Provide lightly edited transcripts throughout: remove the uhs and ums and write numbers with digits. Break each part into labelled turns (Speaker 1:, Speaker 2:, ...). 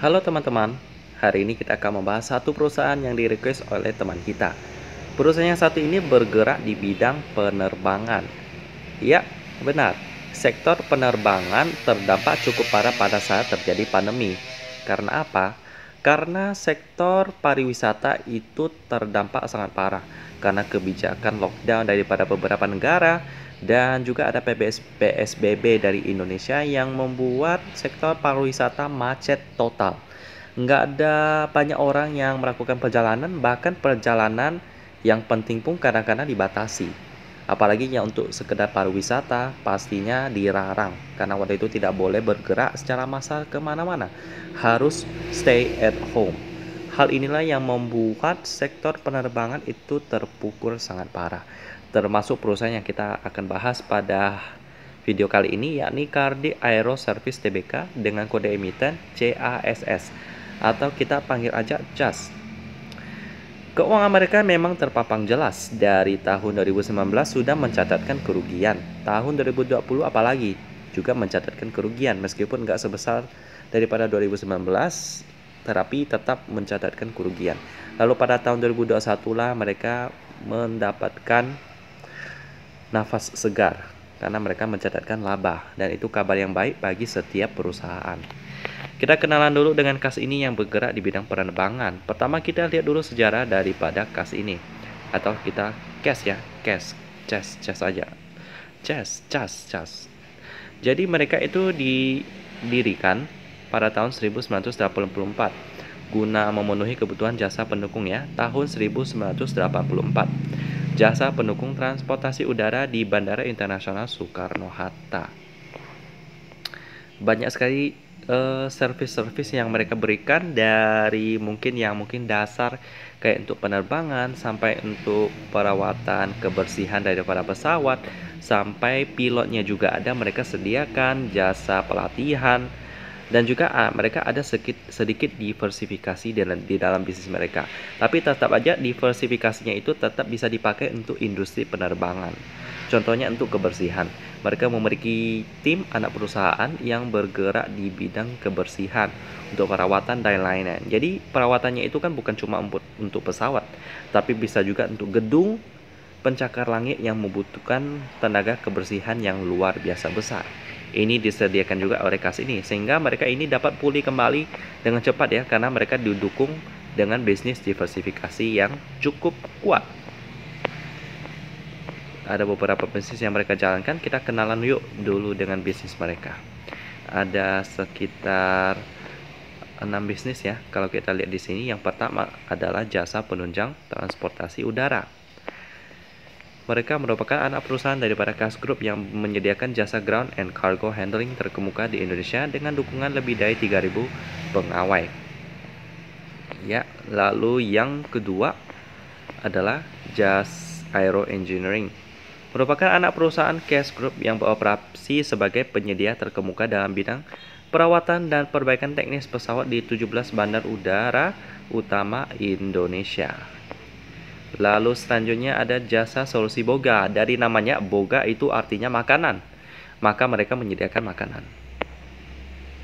Speaker 1: Halo teman-teman, hari ini kita akan membahas satu perusahaan yang di-request oleh teman kita. Perusahaan yang satu ini bergerak di bidang penerbangan. Ya, benar. Sektor penerbangan terdampak cukup parah pada saat terjadi pandemi. Karena apa? Karena sektor pariwisata itu terdampak sangat parah karena kebijakan lockdown daripada beberapa negara dan juga ada PSBB dari Indonesia yang membuat sektor pariwisata macet total. Nggak ada banyak orang yang melakukan perjalanan, bahkan perjalanan yang penting pun kadang-kadang dibatasi. Apalagi yang untuk sekedar pariwisata pastinya dilarang karena waktu itu tidak boleh bergerak secara massal kemana-mana, harus stay at home. Hal inilah yang membuat sektor penerbangan itu terpukul sangat parah. Termasuk perusahaan yang kita akan bahas pada video kali ini, yakni Cardi Aero Service Tbk dengan kode emiten CASS atau kita panggil aja CAS. Keuangan mereka memang terpapang jelas. Dari tahun 2019 sudah mencatatkan kerugian. Tahun 2020 apalagi juga mencatatkan kerugian meskipun nggak sebesar daripada 2019, tetapi tetap mencatatkan kerugian. Lalu pada tahun 2021 lah mereka mendapatkan nafas segar karena mereka mencatatkan laba, dan itu kabar yang baik bagi setiap perusahaan. Kita kenalan dulu dengan kas ini yang bergerak di bidang penerbangan. Pertama kita lihat dulu sejarah daripada kas ini. Atau kita CAS ya, CAS aja. CAS. Jadi mereka itu didirikan pada tahun 1984 guna memenuhi kebutuhan jasa pendukung ya, tahun 1984. Jasa pendukung transportasi udara di Bandara Internasional Soekarno-Hatta. Banyak sekali service-service yang mereka berikan, dari mungkin dasar kayak untuk penerbangan sampai untuk perawatan kebersihan daripada pesawat, sampai pilotnya juga ada mereka sediakan, jasa pelatihan, dan juga mereka ada sedikit diversifikasi di dalam bisnis mereka. Tapi tetap aja diversifikasinya itu tetap bisa dipakai untuk industri penerbangan. Contohnya untuk kebersihan, mereka memiliki tim anak perusahaan yang bergerak di bidang kebersihan untuk perawatan dan lain-lain. Jadi perawatannya itu kan bukan cuma untuk pesawat, tapi bisa juga untuk gedung, pencakar langit yang membutuhkan tenaga kebersihan yang luar biasa besar. Ini disediakan juga oleh kas ini sehingga mereka ini dapat pulih kembali dengan cepat ya, karena mereka didukung dengan bisnis diversifikasi yang cukup kuat. Ada beberapa bisnis yang mereka jalankan, kita kenalan yuk dulu dengan bisnis mereka. Ada sekitar 6 bisnis ya kalau kita lihat di sini. Yang pertama adalah jasa penunjang transportasi udara. Mereka merupakan anak perusahaan daripada CAS Group yang menyediakan jasa ground and cargo handling terkemuka di Indonesia dengan dukungan lebih dari 3.000 pegawai. Ya, lalu yang kedua adalah JAS Aero Engineering. Merupakan anak perusahaan CAS Group yang beroperasi sebagai penyedia terkemuka dalam bidang perawatan dan perbaikan teknis pesawat di 17 bandar udara utama Indonesia. Lalu selanjutnya ada jasa solusi boga. Dari namanya, boga itu artinya makanan, maka mereka menyediakan makanan,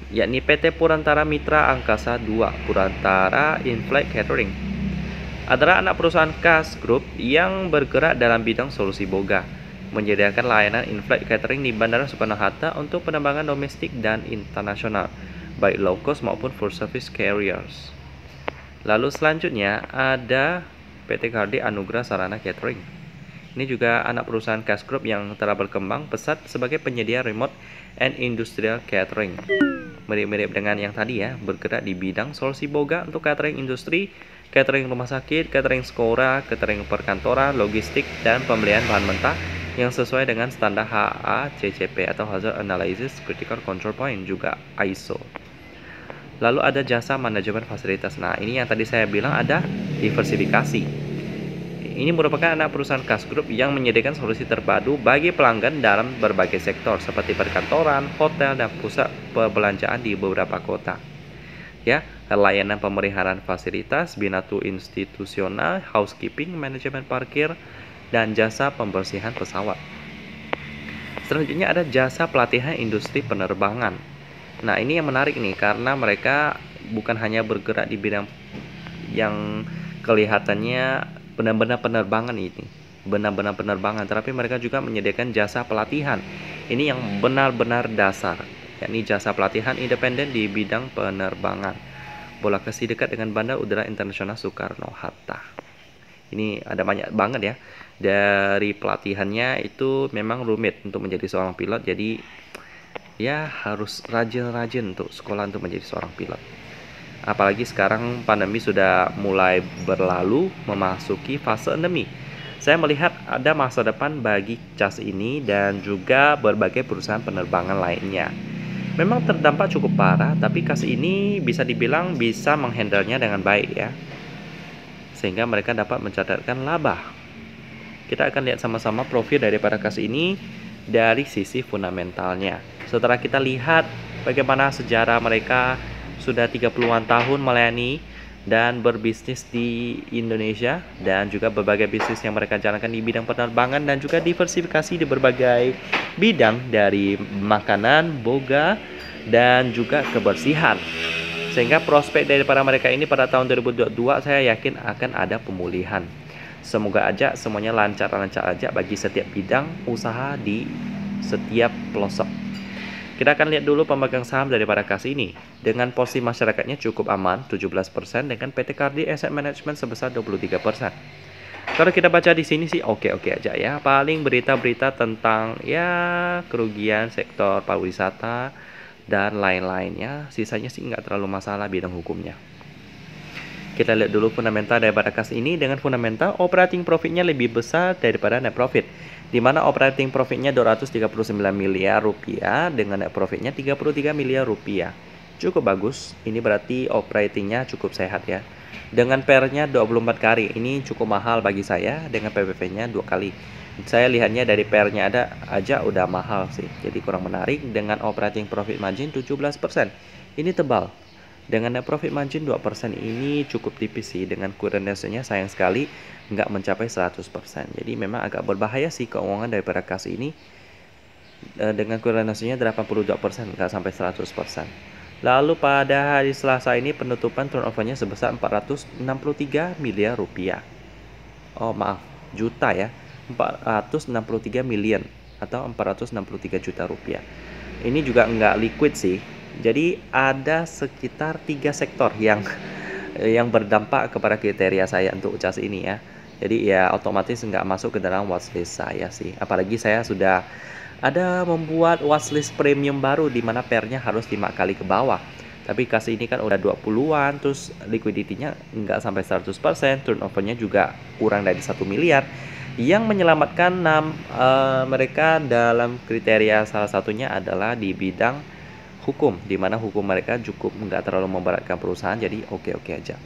Speaker 1: yakni PT Purantara Mitra Angkasa 2 Purantara In-Flight Catering adalah anak perusahaan CAS Group yang bergerak dalam bidang solusi boga, menyediakan layanan in-flight catering di Bandara Soekarno-Hatta untuk penerbangan domestik dan internasional, baik low cost maupun full service carriers. Lalu selanjutnya ada PT Cardi Anugrah Sarana Catering. Ini juga anak perusahaan CAS Group yang telah berkembang pesat sebagai penyedia remote and industrial catering. Mirip-mirip dengan yang tadi ya, bergerak di bidang solusi boga untuk catering industri, catering rumah sakit, catering sekolah, catering perkantoran, logistik, dan pembelian bahan mentah yang sesuai dengan standar HACCP atau Hazard Analysis Critical Control Point, juga ISO. Lalu ada jasa manajemen fasilitas. Nah, ini yang tadi saya bilang ada diversifikasi. Ini merupakan anak perusahaan CAS Group yang menyediakan solusi terpadu bagi pelanggan dalam berbagai sektor seperti perkantoran, hotel, dan pusat perbelanjaan di beberapa kota. Ya, layanan pemeliharaan fasilitas, binatu institusional, housekeeping, manajemen parkir, dan jasa pembersihan pesawat. Selanjutnya ada jasa pelatihan industri penerbangan. Nah, ini yang menarik nih karena mereka bukan hanya bergerak di bidang yang kelihatannya benar-benar penerbangan ini, benar-benar penerbangan, tapi mereka juga menyediakan jasa pelatihan. Ini yang benar-benar dasar, yakni jasa pelatihan independen di bidang penerbangan. Lokasi dekat dengan Bandar Udara Internasional Soekarno-Hatta. Ini ada banyak banget ya. Dari pelatihannya itu memang rumit untuk menjadi seorang pilot, jadi ya harus rajin-rajin untuk sekolah untuk menjadi seorang pilot. Apalagi sekarang pandemi sudah mulai berlalu, memasuki fase endemi. Saya melihat ada masa depan bagi CAS ini dan juga berbagai perusahaan penerbangan lainnya. Memang terdampak cukup parah, tapi CAS ini bisa dibilang bisa menghandlenya dengan baik ya, sehingga mereka dapat mencatatkan laba. Kita akan lihat sama-sama profil daripada CAS ini dari sisi fundamentalnya. Setelah kita lihat bagaimana sejarah mereka sudah 30-an tahun melayani dan berbisnis di Indonesia, dan juga berbagai bisnis yang mereka jalankan di bidang penerbangan dan juga diversifikasi di berbagai bidang dari makanan, boga, dan juga kebersihan. Sehingga prospek daripada mereka ini pada tahun 2022 saya yakin akan ada pemulihan. Semoga aja semuanya lancar-lancar aja bagi setiap bidang usaha di setiap pelosok. Kita akan lihat dulu pemegang saham daripada CAS ini. Dengan porsi masyarakatnya cukup aman, 17%, dengan PT Cardi Asset Management sebesar 23%. Kalau kita baca di sini sih oke-oke aja ya. Paling berita-berita tentang ya kerugian sektor pariwisata dan lain-lainnya. Sisanya sih nggak terlalu masalah bidang hukumnya. Kita lihat dulu fundamental daripada CAS ini. Dengan fundamental, operating profitnya lebih besar daripada net profit, di mana operating profitnya 239 miliar rupiah dengan net profitnya 33 miliar rupiah. Cukup bagus. Ini berarti operatingnya cukup sehat ya. Dengan PER-nya 24 kali. Ini cukup mahal bagi saya. Dengan PBV-nya 2 kali. Saya lihatnya dari PER-nya ada aja udah mahal sih. Jadi kurang menarik. Dengan operating profit margin 17%. Ini tebal. Dengan net profit margin 2% ini cukup tipis sih. Dengan current ratio-nya sayang sekali nggak mencapai 100%. Jadi memang agak berbahaya sih keuangan daripada CAS ini. Dengan current ratio-nya 82%, nggak sampai 100%. Lalu pada hari Selasa ini penutupan turnover-nya sebesar 463 miliar rupiah. Oh maaf, juta ya. 463 million atau 463 juta rupiah. Ini juga nggak liquid sih. Jadi ada sekitar 3 sektor yang berdampak kepada kriteria saya untuk CAS ini ya. Jadi ya otomatis nggak masuk ke dalam watchlist saya sih. Apalagi saya sudah ada membuat watchlist premium baru di mana PER-nya harus 5 kali ke bawah. Tapi CAS ini kan udah 20-an, terus liquidity-nya nggak sampai 100%, turnover-nya juga kurang dari 1 miliar. Yang menyelamatkan mereka dalam kriteria salah satunya adalah di bidang hukum, di mana hukum mereka cukup nggak terlalu memberatkan perusahaan, jadi oke-oke aja.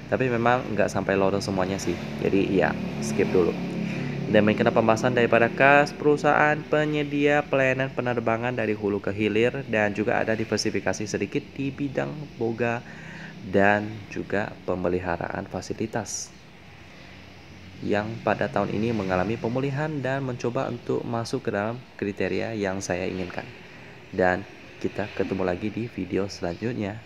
Speaker 1: Tapi memang nggak sampai lorong semuanya sih, jadi ya skip dulu. Demikian pembahasan daripada CAS, perusahaan penyedia pelayanan penerbangan dari hulu ke hilir, dan juga ada diversifikasi sedikit di bidang boga dan juga pemeliharaan fasilitas yang pada tahun ini mengalami pemulihan dan mencoba untuk masuk ke dalam kriteria yang saya inginkan. Dan kita ketemu lagi di video selanjutnya.